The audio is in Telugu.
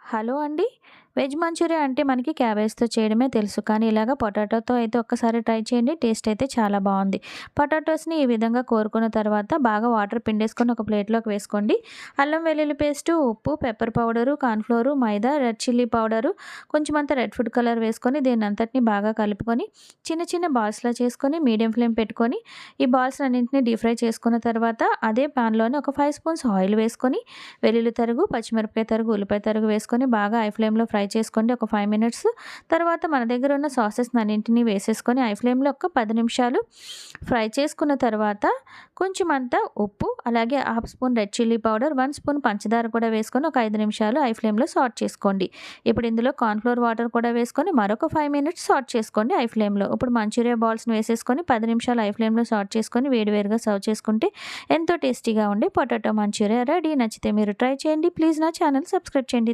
హలో అండి. వెజ్ మంచూరియా అంటే మనకి క్యాబేజ్‌తో చేయడమే తెలుసు. కానీ ఇలాగ పొటాటోతో అయితే ఒక్కసారి ట్రై చేయండి. టేస్ట్ అయితే చాలా బావుంది. పొటాటోస్‌ని ఈ విధంగా కోరుకున్న తర్వాత బాగా వాటర్ పిండేసుకొని ఒక ప్లేట్‌లోకి వేసుకోండి. అల్లం వెల్లుల్లి పేస్టు, ఉప్పు, pepper powder, cornflour, maida, red chilli powder, కొంచెమంత రెడ్ ఫుడ్ కలర్ వేసుకొని దీన్నంతటిని బాగా కలుపుకొని చిన్న చిన్న బాల్స్‌లా చేసుకొని మీడియం ఫ్లేమ్ పెట్టుకొని ఈ బాల్స్‌నన్నింటిని డీప్ ఫ్రై చేసుకున్న తర్వాత అదే పాన్‌లోనే ఒక 5 స్పూన్స్ ఆయిల్ వేసుకొని వెల్లుల్లి తరుగు, పచ్చిమిరపకాయ తరుగు, ఉల్లిపాయ తరుగు వేసుకొని బాగా హై ఫ్లేమ్‌లో ఫ్రై చేసుకోండి ఒక 5 మినిట్స్. తర్వాత మన దగ్గర ఉన్న సాసెస్‌నన్నింటిని వేసేసుకొని హై ఫ్లేమ్‌లో ఒక 10 నిమిషాలు ఫ్రై చేసుకున్న తర్వాత కొంచెం అంతా ఉప్పు, అలాగే half spoon red chilli powder, 1 spoon పంచదార కూడా వేసుకొని ఒక 5 నిమిషాలు హై ఫ్లేమ్‌లో సాట్ చేసుకోండి. ఇప్పుడు ఇందులో కార్న్‌ఫ్లోర్ వాటర్ కూడా వేసుకొని మరొక 5 మినిట్స్ సాట్ చేసుకోండి హై ఫ్లేమ్‌లో. ఇప్పుడు మంచూరియా బాల్స్‌ని వేసేసుకొని 10 నిమిషాలు హై ఫ్లేమ్‌లో సాట్ చేసుకొని వేడి వేడిగా సర్వ్ చేసుకుంటే ఎంతో టేస్టీగా ఉండే పొటాటో మంచూరియా రెడీ. నచ్చితే మీరు ట్రై చేయండి. ప్లీజ్ నా ఛానల్ సబ్స్క్రైబ్ చేయండి.